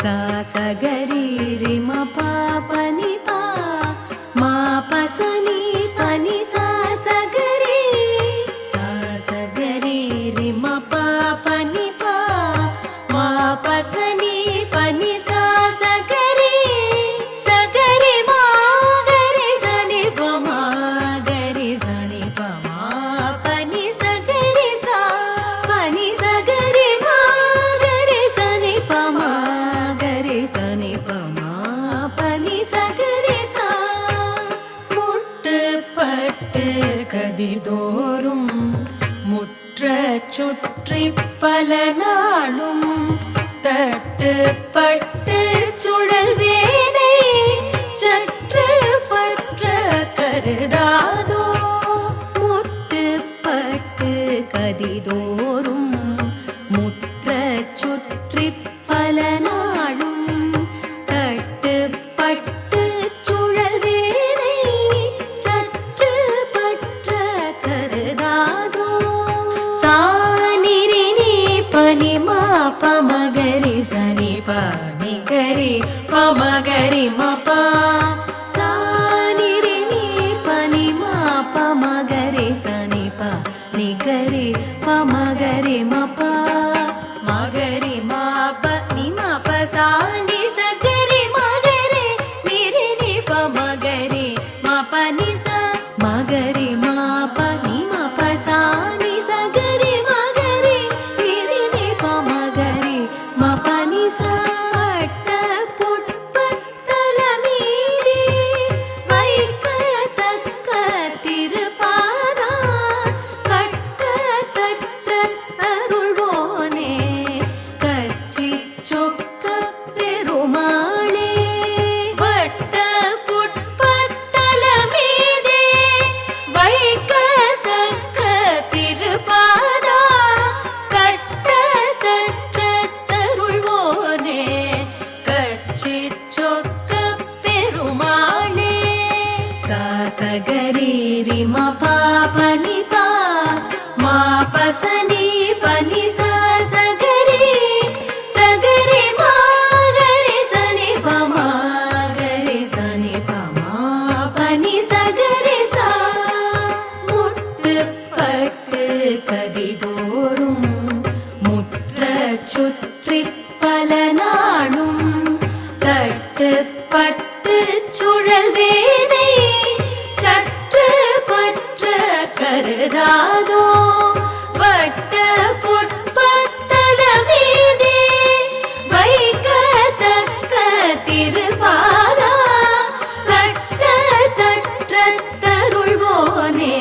सा स ग रि रि म प प नि प म प स नि प नि सा स ग रि सा स ग रि रि म प प नि प म प स नि प नि सा स ग रि स ग रि म ग रि स नि प म ग रि स नि प म प नि स ग रि सा प नि स ग रि म ग रि स नि प म ग रि स नि प म प नि स ग रि सा முட்டுப்பட்டு கதிதோறும் முற்ற சுற்றி பல நாளும் தட்டுப்பட்டு சுழல் வேனை சற்று பற்ற கருதாதோ முட்டுப்பட்டு கதிதோறும் முற்ற சுற்றி பல நாளும் தட்டுப்பட்டு சுழல் வேனை சற்று பற்ற கருதாதோ சானிரி நீ பனி மா பமகரி சனி பனி கரி பமகரி மபா சானிரி நீ பனி மா பமகரி சனி பனி கரி பமகரி மபா மகரி மாப நி மப சானி சகரி மகரி நிரி நி பமகரி மப நி ச மகரி மாப நி மப சானி சகரி மகரி நிரி நி பமகரி மப நி ச பட்ட புட்பத்தல மீதி வைக்கத்தக்க திருப்பாதா கட்ட தற்ற அருள்வோனே கச்சி சொக்க பெருமாளே வட்ட புட்பத்தல மீதே வைக்கத்தக்க திருப்பாதா கட்ட தற்ற தருள்வோனே கச்சி சொக்க பெருமாளே சா ச க ரி ரி ம ப ப நி ப ம ப ச நி ப நி சா ச க ரி ச க ரி ம க ரி ச நி ப ம க ரி ச நி ப ம ப நி ச க ரி சா முட்டுப்பட்டு கதிதோறும் முற்ற சுற்றி பல நாளும் தட்டுப்பட்டு சுழல் வேனை சற்று பற்ற கருதாதோ வட்ட புட்பத்தல மீதே வைக்கத்தக்க திருப்பாதா கட்ட தற்ற தருள்வோனே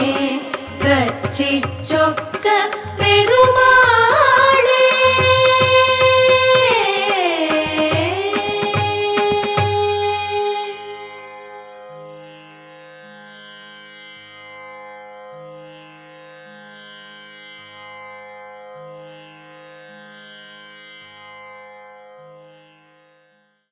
கச்சி சொக்க